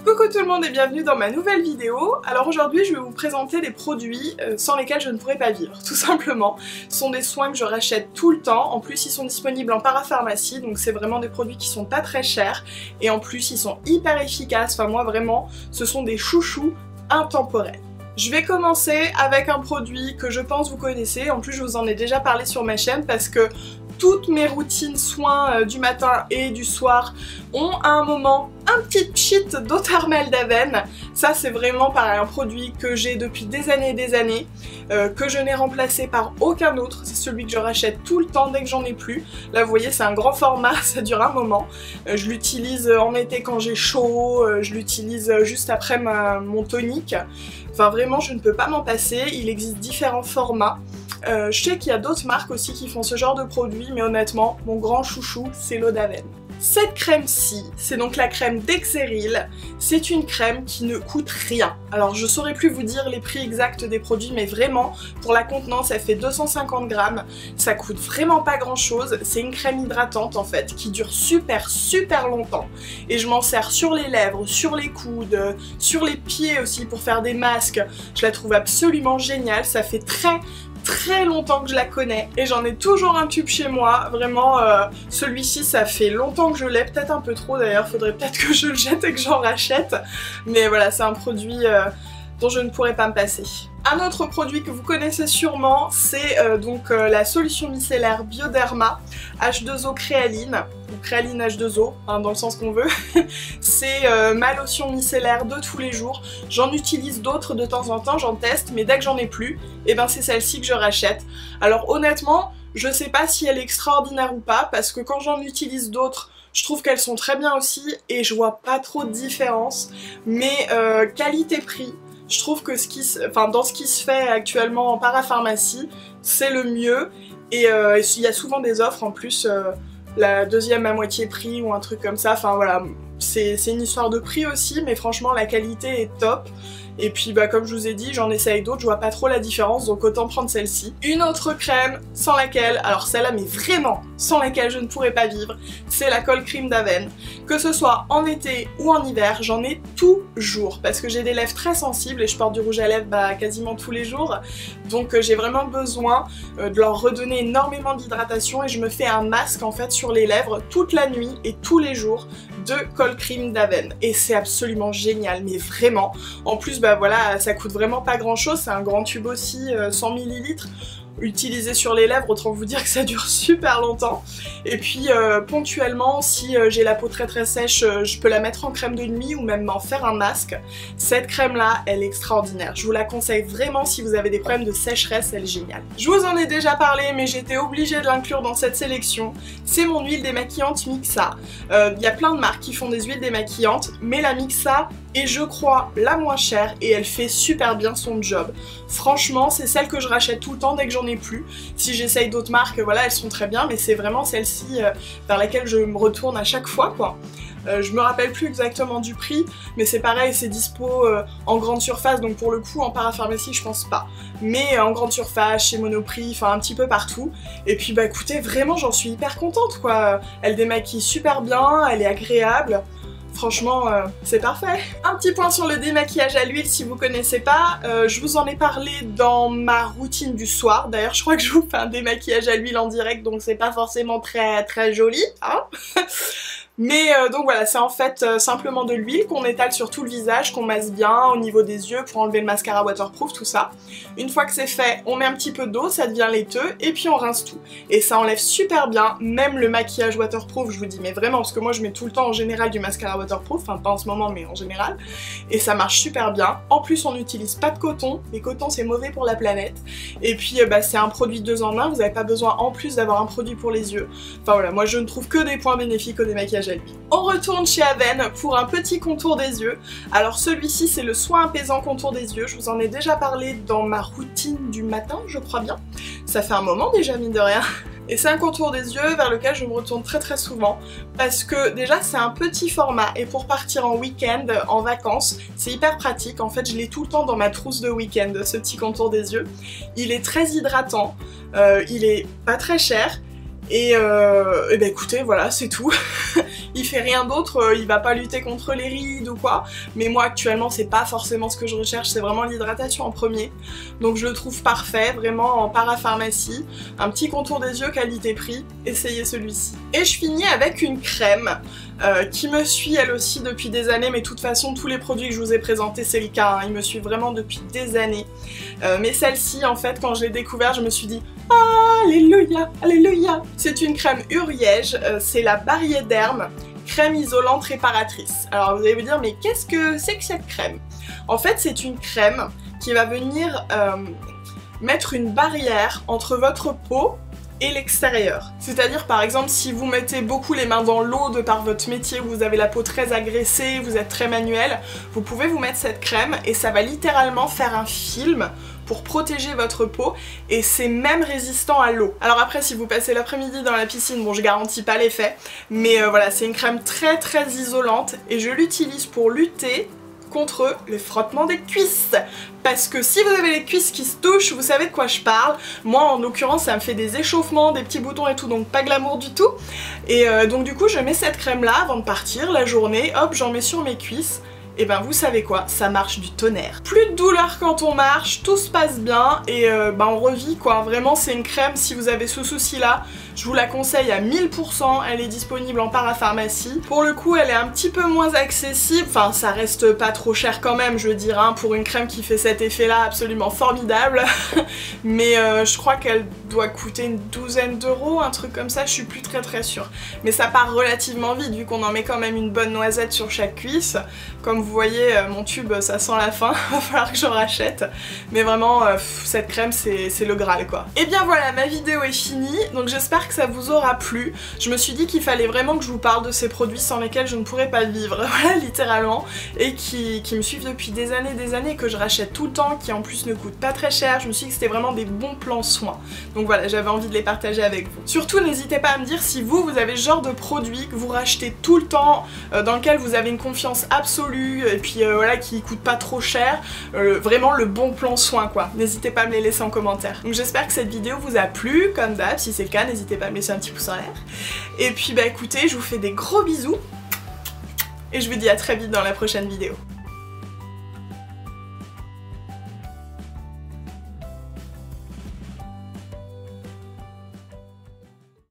Coucou tout le monde et bienvenue dans ma nouvelle vidéo. Alors aujourd'hui je vais vous présenter des produits sans lesquels je ne pourrais pas vivre, tout simplement. Ce sont des soins que je rachète tout le temps, en plus ils sont disponibles en parapharmacie, donc c'est vraiment des produits qui sont pas très chers, et en plus ils sont hyper efficaces, enfin moi vraiment, ce sont des chouchous intemporels. Je vais commencer avec un produit que je pense vous connaissez, en plus je vous en ai déjà parlé sur ma chaîne parce que toutes mes routines soins du matin et du soir ont à un moment un petit cheat d'eau thermale d'Aven. Ça c'est vraiment pareil, un produit que j'ai depuis des années, que je n'ai remplacé par aucun autre. C'est celui que je rachète tout le temps dès que j'en ai plus. Là vous voyez c'est un grand format, ça dure un moment. Je l'utilise en été quand j'ai chaud, je l'utilise juste après mon tonique. Enfin vraiment je ne peux pas m'en passer, il existe différents formats. Je sais qu'il y a d'autres marques aussi qui font ce genre de produits, mais honnêtement, mon grand chouchou, c'est l'eau d'Aven. Cette crème-ci, c'est donc la crème d'Exeril. C'est une crème qui ne coûte rien. Alors je saurais plus vous dire les prix exacts des produits, mais vraiment, pour la contenance, elle fait 250 grammes. Ça coûte vraiment pas grand chose. C'est une crème hydratante en fait, qui dure super longtemps. Et je m'en sers sur les lèvres, sur les coudes, sur les pieds aussi pour faire des masques. Je la trouve absolument géniale. Ça fait très longtemps que je la connais et j'en ai toujours un tube chez moi, vraiment celui-ci ça fait longtemps que je l'ai, peut-être un peu trop d'ailleurs, faudrait peut-être que je le jette et que j'en rachète, mais voilà c'est un produit dont je ne pourrais pas me passer. Un autre produit que vous connaissez sûrement, c'est la solution micellaire Bioderma H2O Créaline, ou Créaline H2O, hein, dans le sens qu'on veut. C'est ma lotion micellaire de tous les jours. J'en utilise d'autres de temps en temps, j'en teste, mais dès que j'en ai plus, et ben c'est celle-ci que je rachète. Alors honnêtement, je sais pas si elle est extraordinaire ou pas, parce que quand j'en utilise d'autres, je trouve qu'elles sont très bien aussi, et je vois pas trop de différence, mais qualité-prix, je trouve que dans ce qui se fait actuellement en parapharmacie, c'est le mieux, et il y a souvent des offres en plus, la deuxième à moitié prix ou un truc comme ça, enfin voilà, c'est une histoire de prix aussi, mais franchement la qualité est top. Et puis bah comme je vous ai dit, j'en essaye d'autres, je vois pas trop la différence, donc autant prendre celle-ci. Une autre crème sans laquelle, alors celle-là mais vraiment sans laquelle je ne pourrais pas vivre, c'est la colle cream d'Aven. Que ce soit en été ou en hiver, j'en ai toujours, parce que j'ai des lèvres très sensibles et je porte du rouge à lèvres quasiment tous les jours, donc j'ai vraiment besoin de leur redonner énormément d'hydratation et je me fais un masque en fait sur les lèvres toute la nuit et tous les jours de colle cream d'Aven. Et c'est absolument génial, mais vraiment. En plus bah voilà, ça coûte vraiment pas grand chose, c'est un grand tube aussi, 100 ml. Utilisé sur les lèvres, autant vous dire que ça dure super longtemps. Et puis ponctuellement, si j'ai la peau très sèche, je peux la mettre en crème de nuit ou même m'en faire un masque. Cette crème là, elle est extraordinaire. Je vous la conseille vraiment si vous avez des problèmes de sécheresse, elle est géniale. Je vous en ai déjà parlé, mais j'étais obligée de l'inclure dans cette sélection. C'est mon huile démaquillante Mixa. Il y a plein de marques qui font des huiles démaquillantes, mais la Mixa est je crois la moins chère et elle fait super bien son job. Franchement, c'est celle que je rachète tout le temps dès que j'en ai plus. Si j'essaye d'autres marques, voilà, elles sont très bien, mais c'est vraiment celle-ci vers laquelle je me retourne à chaque fois, quoi. Je me rappelle plus exactement du prix, mais c'est pareil, c'est dispo en grande surface, donc pour le coup en parapharmacie je pense pas. Mais en grande surface, chez Monoprix, enfin un petit peu partout. Et puis bah écoutez, vraiment j'en suis hyper contente quoi. Elle démaquille super bien, elle est agréable. Franchement, c'est parfait. Un petit point sur le démaquillage à l'huile si vous connaissez pas, je vous en ai parlé dans ma routine du soir. D'ailleurs, je crois que je vous fais un démaquillage à l'huile en direct, donc c'est pas forcément très joli, hein. Mais donc voilà, c'est en fait simplement de l'huile qu'on étale sur tout le visage, qu'on masse bien au niveau des yeux pour enlever le mascara waterproof, tout ça. Une fois que c'est fait, on met un petit peu d'eau, ça devient laiteux, et puis on rince tout. Et ça enlève super bien, même le maquillage waterproof, je vous dis, mais vraiment, parce que moi je mets tout le temps en général du mascara waterproof, enfin pas en ce moment, mais en général, et ça marche super bien. En plus, on n'utilise pas de coton, les cotons c'est mauvais pour la planète, et puis bah, c'est un produit 2 en 1, vous n'avez pas besoin en plus d'avoir un produit pour les yeux. Enfin voilà, moi je ne trouve que des points bénéfiques au démaquillage. On retourne chez Aven pour un petit contour des yeux. Alors celui-ci c'est le soin apaisant contour des yeux, je vous en ai déjà parlé dans ma routine du matin je crois bien. Ça fait un moment déjà mine de rien. Et c'est un contour des yeux vers lequel je me retourne très souvent parce que déjà c'est un petit format et pour partir en week-end, en vacances, c'est hyper pratique. En fait je l'ai tout le temps dans ma trousse de week-end, ce petit contour des yeux. Il est très hydratant, il est pas très cher. Et bah écoutez, voilà, c'est tout. Il fait rien d'autre, il va pas lutter contre les rides ou quoi. Mais moi actuellement c'est pas forcément ce que je recherche, c'est vraiment l'hydratation en premier. Donc je le trouve parfait, vraiment en parapharmacie. Un petit contour des yeux qualité-prix, essayez celui-ci. Et je finis avec une crème qui me suit elle aussi depuis des années, mais de toute façon tous les produits que je vous ai présentés c'est le cas, hein. Ils me suivent vraiment depuis des années. Mais celle-ci en fait quand je l'ai découverte je me suis dit alléluia, alléluia. C'est une crème Uriège, c'est la Bariéderm, crème isolante réparatrice. Alors vous allez me dire mais qu'est-ce que c'est que cette crème? En fait c'est une crème qui va venir mettre une barrière entre votre peau et l'extérieur. C'est-à-dire par exemple si vous mettez beaucoup les mains dans l'eau de par votre métier où vous avez la peau très agressée, vous êtes très manuel, vous pouvez vous mettre cette crème et ça va littéralement faire un film pour protéger votre peau et c'est même résistant à l'eau. Alors après si vous passez l'après-midi dans la piscine, bon je garantis pas l'effet, mais voilà c'est une crème très très isolante et je l'utilise pour lutter contre le frottement des cuisses. Parce que si vous avez les cuisses qui se touchent, vous savez de quoi je parle. Moi en l'occurrence ça me fait des échauffements, des petits boutons et tout, donc pas glamour du tout. Et donc du coup je mets cette crème là avant de partir la journée, hop j'en mets sur mes cuisses. Et ben vous savez quoi, ça marche du tonnerre. Plus de douleur quand on marche, tout se passe bien et ben on revit quoi. Vraiment c'est une crème, si vous avez ce souci là, je vous la conseille à 1000%, elle est disponible en parapharmacie. Pour le coup elle est un petit peu moins accessible, enfin ça reste pas trop cher quand même je veux dire, hein, pour une crème qui fait cet effet là absolument formidable. Mais je crois qu'elle doit coûter une douzaine d'euros, un truc comme ça, je suis plus très sûre. Mais ça part relativement vite vu qu'on en met quand même une bonne noisette sur chaque cuisse. Comme vous voyez mon tube ça sent la fin, va falloir que j'en rachète. Mais vraiment cette crème c'est le Graal quoi. Et bien voilà, ma vidéo est finie, donc j'espère que ça vous aura plu. Je me suis dit qu'il fallait vraiment que je vous parle de ces produits sans lesquels je ne pourrais pas vivre, voilà littéralement, et qui me suivent depuis des années, que je rachète tout le temps, qui en plus ne coûtent pas très cher. Je me suis dit que c'était vraiment des bons plans soins. Donc voilà, j'avais envie de les partager avec vous. Surtout n'hésitez pas à me dire si vous avez ce genre de produit que vous rachetez tout le temps, dans lequel vous avez une confiance absolue, et puis voilà, qui coûte pas trop cher, vraiment le bon plan soin quoi. N'hésitez pas à me les laisser en commentaire. Donc j'espère que cette vidéo vous a plu, comme d'hab, si c'est le cas n'hésitez pas à me laisser un petit pouce en l'air. Et puis bah écoutez, je vous fais des gros bisous, et je vous dis à très vite dans la prochaine vidéo.